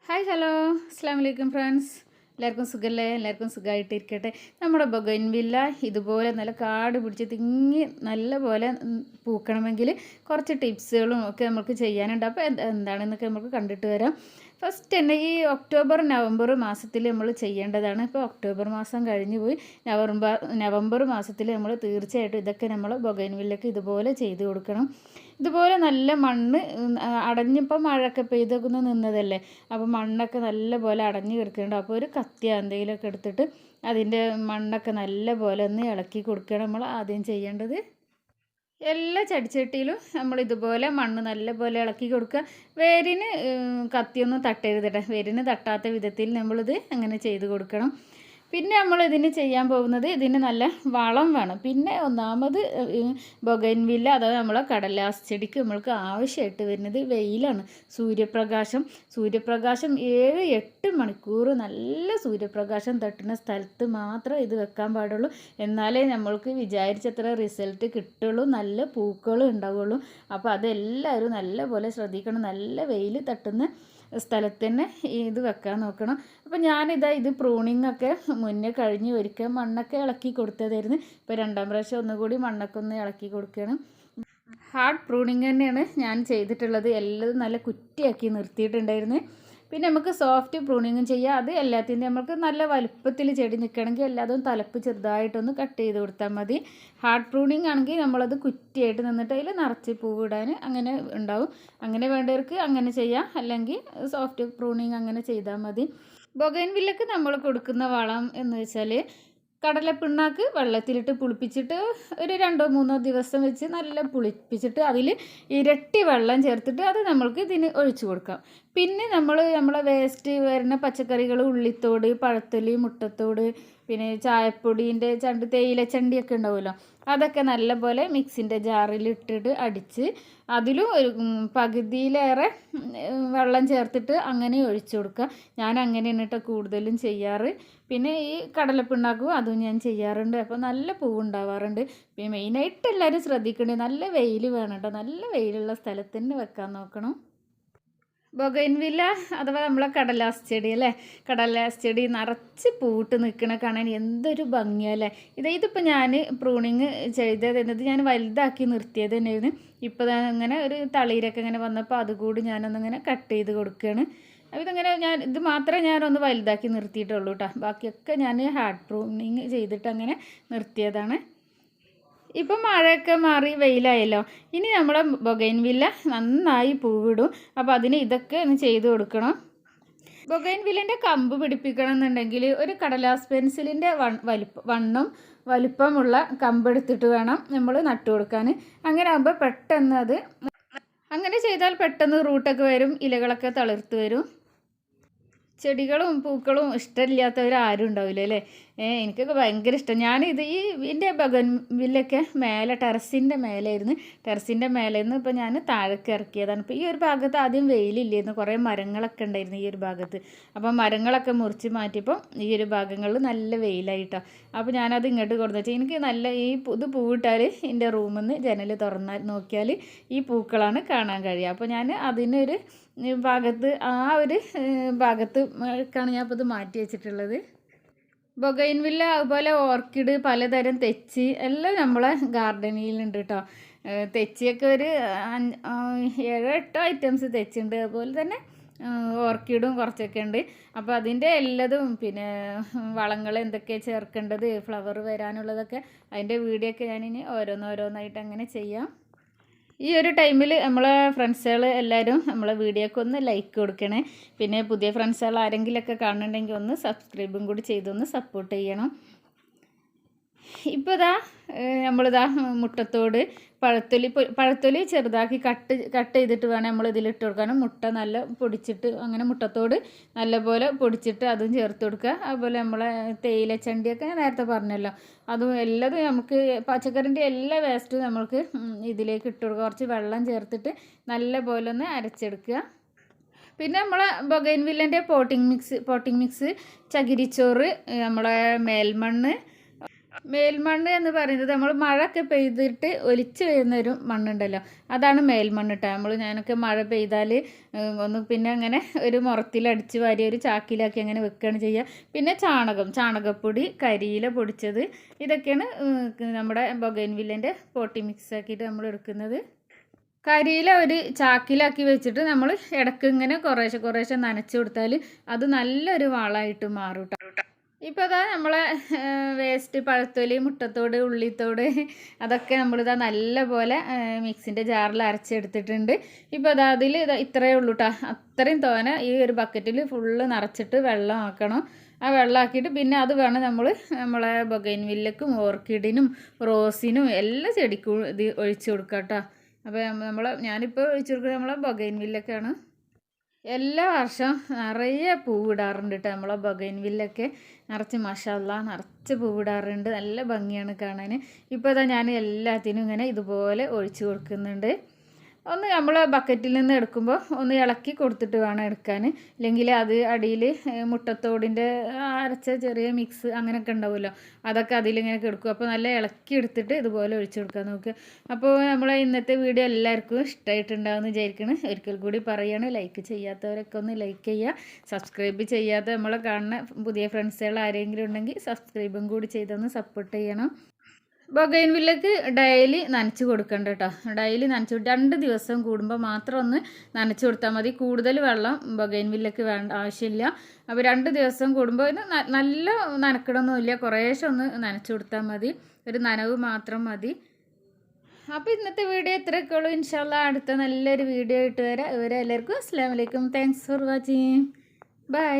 Hi hello അസ്സാം വലൈക്കും friends. എല്ലാവർക്കും സുഖമല്ലേ? എല്ലാവർക്കും സുഖമായിട്ടിരിക്കട്ടെ. നമ്മുടെ ബൊഗൈൻവില്ല ഇതുപോലെ നല്ല കാട് പിടിച്ച് തിങ്ങി നല്ല പോലെ പൂക്കണമെങ്കിൽ കുറച്ച് ടിപ്സുകളും ഒക്കെ നമുക്ക് ചെയ്യാനുണ്ട്. അപ്പോൾ എന്താണെന്നൊക്കെ നമുക്ക് കണ്ടിട്ട് വരാം. ഫസ്റ്റ് തന്നെ ഈ ഒക്ടോബർ നവംബർ മാസത്തിൽ നമ്മൾ ചെയ്യേണ്ടതാണ്. ഇപ്പോൾ ഒക്ടോബർ മാസം കഴിഞ്ഞു പോയി. നവംബർ മാസത്തിൽ നമ്മൾ തീർച്ചയായിട്ടും ഇതൊക്കെ നമ്മൾ ബൊഗൈൻവില്ലക്ക് ഇതുപോലെ ചെയ്ത് കൊടുക്കണം. ഇതുപോലെ നല്ല മണ്ണ് അടഞ്ഞിപ്പോൾ മഴയൊക്കെ പെയ്തൊക്കെ നിന്നതല്ലേ, അപ്പോൾ മണ്ണൊക്കെ നല്ല പോലെ അടഞ്ഞു കിടക്കുന്നുണ്ട്. അപ്പോൾ ഒരു കത്തി എന്തെങ്കിലുമൊക്കെ എടുത്തിട്ട് അതിൻ്റെ മണ്ണൊക്കെ നല്ല പോലെ ഒന്ന് ഇളക്കി കൊടുക്കണം നമ്മൾ ആദ്യം ചെയ്യേണ്ടത്. എല്ലാ ചെടിച്ചട്ടിയിലും നമ്മൾ ഇതുപോലെ മണ്ണ് നല്ല പോലെ ഇളക്കി കൊടുക്കുക. വേരിന് കത്തിയൊന്നും തട്ടരുതട്ടെ, വേരിന് തട്ടാത്ത വിധത്തിൽ നമ്മളിത് അങ്ങനെ ചെയ്ത് കൊടുക്കണം. പിന്നെ നമ്മൾ ഇതിന് ചെയ്യാൻ പോകുന്നത്, ഇതിന് നല്ല വളം വേണം. പിന്നെ ഒന്നാമത് ബൊഗൈൻവില്ല അഥവാ നമ്മളെ കടലാസ് ചെടിക്ക് നമ്മൾക്ക് ആവശ്യമായിട്ട് വരുന്നത് വെയിലാണ്, സൂര്യപ്രകാശം. 7-8 മണിക്കൂർ നല്ല സൂര്യപ്രകാശം തട്ടുന്ന സ്ഥലത്ത് മാത്രം ഇത് വെക്കാൻ പാടുള്ളൂ. എന്നാലേ നമ്മൾക്ക് വിചാരിച്ചത്ര റിസൾട്ട് കിട്ടുള്ളൂ, നല്ല പൂക്കളും ഉണ്ടാവുള്ളൂ. അപ്പോൾ അതെല്ലാവരും നല്ല പോലെ ശ്രദ്ധിക്കണം. നല്ല വെയിൽ തട്ടുന്ന സ്ഥലത്ത് തന്നെ ഇത് വെക്കാൻ നോക്കണം. അപ്പോൾ ഞാനിതാ ഇത് പ്രൂണിങ്ങൊക്കെ മുന്നേ കഴിഞ്ഞ് ഒരിക്കൽ മണ്ണൊക്കെ ഇളക്കി കൊടുത്തതായിരുന്നു. ഇപ്പോൾ രണ്ടാം പ്രാവശ്യം ഒന്നുകൂടി മണ്ണൊക്കെ ഒന്ന് ഇളക്കി കൊടുക്കുകയാണ്. ഹാർഡ് പ്രൂണിങ് തന്നെയാണ് ഞാൻ ചെയ്തിട്ടുള്ളത്. എല്ലാം നല്ല കുറ്റിയാക്കി നിർത്തിയിട്ടുണ്ടായിരുന്നു. പിന്നെ നമുക്ക് സോഫ്റ്റ് പ്രൂണിങ്ങും ചെയ്യാം. അത് എല്ലാത്തിൻ്റെ നമുക്ക് നല്ല വലുപ്പത്തിൽ ചെടി നിൽക്കണമെങ്കിൽ എല്ലാതും തലപ്പ് ചെറുതായിട്ടൊന്ന് കട്ട് ചെയ്ത് കൊടുത്താൽ മതി. ഹാർഡ് പ്രൂണിങ് ആണെങ്കിൽ നമ്മളത് കുറ്റിയായിട്ട് നിന്നിട്ട് അതിൽ നിറച്ച് പൂവിടാൻ അങ്ങനെ ഉണ്ടാവും. അങ്ങനെ വേണ്ടവർക്ക് അങ്ങനെ ചെയ്യാം, അല്ലെങ്കിൽ സോഫ്റ്റ് പ്രൂണിങ് അങ്ങനെ ചെയ്താൽ മതി. ബൊഗൈൻവില്ലക്ക് നമ്മൾ കൊടുക്കുന്ന വളം എന്ന് വെച്ചാൽ കടലപ്പിണ്ണാക്ക് വെള്ളത്തിലിട്ട് പുളിപ്പിച്ചിട്ട് ഒരു 2-3 ദിവസം വെച്ച് നല്ല പുളിപ്പിച്ചിട്ട് അതിൽ ഇരട്ടി വെള്ളം ചേർത്തിട്ട് അത് നമ്മൾക്ക് ഇതിന് ഒഴിച്ചു കൊടുക്കാം. പിന്നെ നമ്മളെ വേസ്റ്റ് വരുന്ന പച്ചക്കറികൾ, ഉള്ളിത്തോട്, പഴത്തൊലി, മുട്ടത്തോട്, പിന്നെ ചായപ്പൊടീൻ്റെ ചണ്ട്, തേയിലച്ചണ്ടിയൊക്കെ ഉണ്ടാവുമല്ലോ, അതൊക്കെ നല്ലപോലെ മിക്സിൻ്റെ ജാറിലിട്ടിട്ട് അടിച്ച് അതിലും ഒരു പകുതിയിലേറെ വെള്ളം ചേർത്തിട്ട് അങ്ങനെ ഒഴിച്ചു കൊടുക്കുക. ഞാൻ അങ്ങനെയാണ് കേട്ടോ കൂടുതലും ചെയ്യാറ്. പിന്നെ ഈ കടലപ്പിണ്ണാക്കും അതും ഞാൻ ചെയ്യാറുണ്ട്. അപ്പോൾ നല്ല പൂവുണ്ടാവാറുണ്ട്. പിന്നെ മെയിനായിട്ട് എല്ലാവരും ശ്രദ്ധിക്കേണ്ടത് നല്ല വെയിൽ വേണം കേട്ടോ. നല്ല വെയിലുള്ള സ്ഥലത്ത് തന്നെ വെക്കാൻ നോക്കണം. ബൊഗൈൻവില്ല അഥവാ നമ്മളെ കടലാസ് ചെടി അല്ലേ, കടലാസ് ചെടി നിറച്ച് പൂട്ട് നിൽക്കണ കാണാൻ എന്തൊരു ഭംഗിയല്ലേ. ഇതിപ്പോൾ ഞാൻ പ്രൂണിങ് ചെയ്തത് എന്നത് ഞാൻ വലുതാക്കി നിർത്തിയത് തന്നെയായിരുന്നു. ഇപ്പോൾ ഇങ്ങനെ ഒരു തളിരൊക്കെ ഇങ്ങനെ വന്നപ്പോൾ അതുകൂടി ഞാനൊന്നിങ്ങനെ കട്ട് ചെയ്ത് കൊടുക്കുകയാണ്. അപ്പോൾ ഇതിങ്ങനെ ഇത് മാത്രമേ ഞാനൊന്ന് വലുതാക്കി നിർത്തിയിട്ടുള്ളൂ കേട്ടോ. ബാക്കിയൊക്കെ ഞാൻ ഹാർഡ് പ്രൂണിങ് ചെയ്തിട്ട് അങ്ങനെ നിർത്തിയതാണ്. ഇപ്പം മഴയൊക്കെ മാറി വെയിലായല്ലോ, ഇനി നമ്മുടെ ബൊഗൈൻവില്ല നന്നായി പൂവിടും. അപ്പോൾ അതിന് ഇതൊക്കെ ഒന്ന് ചെയ്ത് കൊടുക്കണം. ബൊഗൈൻവില്ലിൻ്റെ കമ്പ് പിടിപ്പിക്കണം എന്നുണ്ടെങ്കിൽ ഒരു കടലാസ് പെൻസിലിൻ്റെ വലിപ്പമുള്ള കമ്പെടുത്തിട്ട് വേണം നമ്മൾ നട്ടു കൊടുക്കാൻ. അങ്ങനെ ആകുമ്പോൾ പെട്ടെന്ന് അങ്ങനെ ചെയ്താൽ പെട്ടെന്ന് റൂട്ടൊക്കെ വരും, ഇലകളൊക്കെ തളിർത്ത് വരും. ചെടികളും പൂക്കളും ഇഷ്ടമില്ലാത്തവരാരും ഉണ്ടാവില്ല അല്ലേ. എനിക്കൊക്കെ ഭയങ്കര ഇഷ്ടം. ഞാനിത് ഇതിൻ്റെ ബൊഗൈൻവില്ലയൊക്കെ മേലെ ടെറസിൻ്റെ മേലായിരുന്നു. ടെറസിൻ്റെ മേലെ നിന്ന് ഇപ്പോൾ ഞാൻ താഴേക്ക് ഇറക്കിയതാണ്. ഇപ്പോൾ ഈ ഒരു ഭാഗത്ത് ആദ്യം വെയിലില്ലായിരുന്നു, കുറേ മരങ്ങളൊക്കെ ഉണ്ടായിരുന്നു ഈ ഒരു ഭാഗത്ത്. അപ്പോൾ മരങ്ങളൊക്കെ മുറിച്ച് മാറ്റിയപ്പോൾ ഈ ഒരു ഭാഗങ്ങളിൽ നല്ല വെയിലായിട്ടോ. അപ്പോൾ ഞാനത് ഇങ്ങോട്ട് കൊടുത്തു വെച്ചാൽ എനിക്ക് നല്ല ഇത് പൂവിട്ടാൽ എൻ്റെ റൂമിൽ നിന്ന് ജനൽ തുറന്നാൽ നോക്കിയാൽ ഈ പൂക്കളാണ് കാണാൻ കഴിയുക. അപ്പോൾ ഞാൻ അതിനൊരു ഭാഗത്ത് ഭാഗത്താണ് ഞാൻ ഇപ്പോൾ ഇത് മാറ്റി വെച്ചിട്ടുള്ളത്. ബൊഗൈൻവില്ല അതുപോലെ ഓർക്കിഡ്, പലതരം തെച്ചി എല്ലാം നമ്മളെ ഗാർഡനിലുണ്ട് കേട്ടോ. തെച്ചിയൊക്കെ ഒരു 7-8 ഐറ്റംസ് തെച്ചുണ്ട്. അതുപോലെ തന്നെ ഓർക്കിഡും കുറച്ചൊക്കെ ഉണ്ട്. അപ്പോൾ അതിൻ്റെ എല്ലാതും പിന്നെ വളങ്ങൾ എന്തൊക്കെ ചേർക്കേണ്ടത്, ഫ്ലവർ വരാനുള്ളതൊക്കെ അതിൻ്റെ വീഡിയോ ഒക്കെ ഞാനിനി ഓരോന്നായിട്ട് അങ്ങനെ ചെയ്യാം. ഈ ഒരു ടൈമിൽ നമ്മളെ ഫ്രണ്ട്സുകൾ എല്ലാവരും നമ്മളെ വീഡിയോക്ക് ഒന്ന് ലൈക്ക് കൊടുക്കണേ. പിന്നെ പുതിയ ഫ്രണ്ട്സുകൾ ആരെങ്കിലുമൊക്കെ കാണുന്നുണ്ടെങ്കിൽ ഒന്ന് സബ്സ്ക്രൈബും കൂടി ചെയ്തൊന്ന് സപ്പോർട്ട് ചെയ്യണം. ഇപ്പോൾ നമ്മളിതാ മുട്ടത്തോട്, പഴത്തൊലി ചെറുതാക്കി കട്ട് ചെയ്തിട്ട് വേണം നമ്മൾ ഇതിലിട്ട് കൊടുക്കാനും. മുട്ട നല്ല പൊടിച്ചിട്ട് അങ്ങനെ മുട്ടത്തോട് നല്ലപോലെ പൊടിച്ചിട്ട് അതും ചേർത്ത് കൊടുക്കുക. അതുപോലെ നമ്മളെ തേയിലച്ചണ്ടിയൊക്കെ നേരത്തെ പറഞ്ഞല്ലോ, അതും എല്ലാതും നമുക്ക് പച്ചക്കറിൻ്റെ എല്ലാ വേസ്റ്റും നമ്മൾക്ക് ഇതിലേക്ക് ഇട്ട് കൊടുക്കുക. കുറച്ച് വെള്ളം ചേർത്തിട്ട് നല്ല പോലെ ഒന്ന് അരച്ചെടുക്കുക. പിന്നെ നമ്മളെ ബൊഗൈൻവില്ലൻ്റെ പോട്ടിംഗ് മിക്സ്, ചകിരിച്ചോറ്, നമ്മളെ മേൽമണ്ണ്, മേൽമണ്ണ് എന്ന് പറയുന്നത് നമ്മൾ മഴയൊക്കെ പെയ്തിട്ട് ഒലിച്ച് വരുന്നൊരു മണ്ണുണ്ടല്ലോ, അതാണ് മേൽമണ്ണ് കേട്ടോ. ഞാനൊക്കെ മഴ പെയ്താൽ ഒന്ന് പിന്നെ അങ്ങനെ ഒരു മുറത്തിലടിച്ച് വാരി ഒരു ചാക്കിലാക്കി അങ്ങനെ വെക്കുകയാണ് ചെയ്യുക. പിന്നെ ചാണകപ്പൊടി, കരിയില പൊടിച്ചത്, ഇതൊക്കെയാണ് നമ്മുടെ ബൊഗൈൻവില്ലേൻ്റെ പോട്ടി മിക്സ് ആക്കിയിട്ട് നമ്മൾ എടുക്കുന്നത്. കരിയില ഒരു ചാക്കിലാക്കി വെച്ചിട്ട് നമ്മൾ ഇടയ്ക്ക് ഇങ്ങനെ കുറേശ്ശെ നനച്ച് കൊടുത്താൽ അത് നല്ലൊരു വളമായിട്ട് മാറും കേട്ടോ. ഇപ്പോൾ അതാ നമ്മളെ വേസ്റ്റ് പഴത്തൊലി, മുട്ടത്തോട്, ഉള്ളിത്തോട്, അതൊക്കെ നമ്മളിതാ നല്ല പോലെ മിക്സിൻ്റെ ജാറിൽ അരച്ചെടുത്തിട്ടുണ്ട്. ഇപ്പോൾ അതാ അതിൽ ഇത്രയേ ഉള്ളൂ കേട്ടോ. അത്രയും തോനെ ഈ ഒരു ബക്കറ്റിൽ ഫുള്ള് നിറച്ചിട്ട് വെള്ളം ആക്കണം. ആ വെള്ളമാക്കിയിട്ട് പിന്നെ അത് വേണം നമ്മളെ ബൊഗൈൻവില്ലക്കും ഓർക്കിഡിനും റോസിനും എല്ലാ ചെടിക്കും ഇത് ഒഴിച്ച് കൊടുക്കാം കേട്ടോ. അപ്പോൾ ഞാനിപ്പോൾ ഒഴിച്ചു കൊടുക്കുന്നത് നമ്മളെ ബൊഗൈൻവില്ലൊക്കെയാണ്. എല്ലാ വർഷവും നിറയെ പൂവിടാറുണ്ട് കേട്ടോ. നമ്മളെ ബൊഗൈൻവില്ലൊക്കെ നിറച്ച് മാഷാഅല്ലാഹ് നിറച്ച് പൂവിടാറുണ്ട്. നല്ല ഭംഗിയാണ് കാണാൻ. ഇപ്പോൾ ഇതാ ഞാൻ എല്ലാത്തിനും ഇങ്ങനെ ഇതുപോലെ ഒഴിച്ചു കൊടുക്കുന്നുണ്ട്. ഒന്ന് നമ്മൾ ബക്കറ്റിൽ നിന്ന് എടുക്കുമ്പോൾ ഒന്ന് ഇളക്കി കൊടുത്തിട്ട് വേണം എടുക്കാൻ. ഇല്ലെങ്കിൽ അത് അടിയിൽ മുട്ടത്തോടിൻ്റെ അരച്ച ചെറിയ മിക്സ് അങ്ങനെയൊക്കെ ഉണ്ടാവുമല്ലോ, അതൊക്കെ അതിലിങ്ങനെ കിടക്കും. അപ്പോൾ നല്ല ഇളക്കി എടുത്തിട്ട് ഇതുപോലെ ഒഴിച്ചു കൊടുക്കാൻ നോക്കുക. അപ്പോൾ നമ്മളെ ഇന്നത്തെ വീഡിയോ എല്ലാവർക്കും ഇഷ്ടമായിട്ടുണ്ടാവുമെന്ന് വിചാരിക്കണം. ഒരിക്കൽ കൂടി പറയുകയാണ്, ലൈക്ക് ചെയ്യാത്തവരൊക്കെ ഒന്ന് ലൈക്ക് ചെയ്യുക. സബ്സ്ക്രൈബ് ചെയ്യാത്ത നമ്മളെ കാണുന്ന പുതിയ ഫ്രണ്ട്സുകൾ ആരെങ്കിലും ഉണ്ടെങ്കിൽ സബ്സ്ക്രൈബും കൂടി ചെയ്തൊന്ന് സപ്പോർട്ട് ചെയ്യണം. ബൊഗൈൻവില്ലക്ക് ഡെയിലി നനച്ച് കൊടുക്കണ്ട കേട്ടോ. ഡെയിലി 2 ദിവസം കൂടുമ്പോൾ മാത്രം ഒന്ന് നനച്ച് കൊടുത്താൽ മതി. കൂടുതൽ വെള്ളം ബൊഗൈൻവില്ലക്ക് ആവശ്യമില്ല. അപ്പോൾ 2 ദിവസം കൂടുമ്പോൾ നല്ല നനക്കണമൊന്നുമില്ല, കുറേശ്ശെ ഒന്ന് നനച്ച് കൊടുത്താൽ മതി. ഒരു നനവ് മാത്രം മതി. അപ്പോൾ ഇന്നത്തെ വീഡിയോ ഇത്രയൊക്കെ ഉള്ളൂ. ഇൻഷാ അല്ലാഹ് അടുത്ത നല്ലൊരു വീഡിയോ ആയിട്ട് വരാം. ഇവരെ എല്ലാവർക്കും അസ്സലാമു അലൈക്കും. Thanks for watching. ബൈ.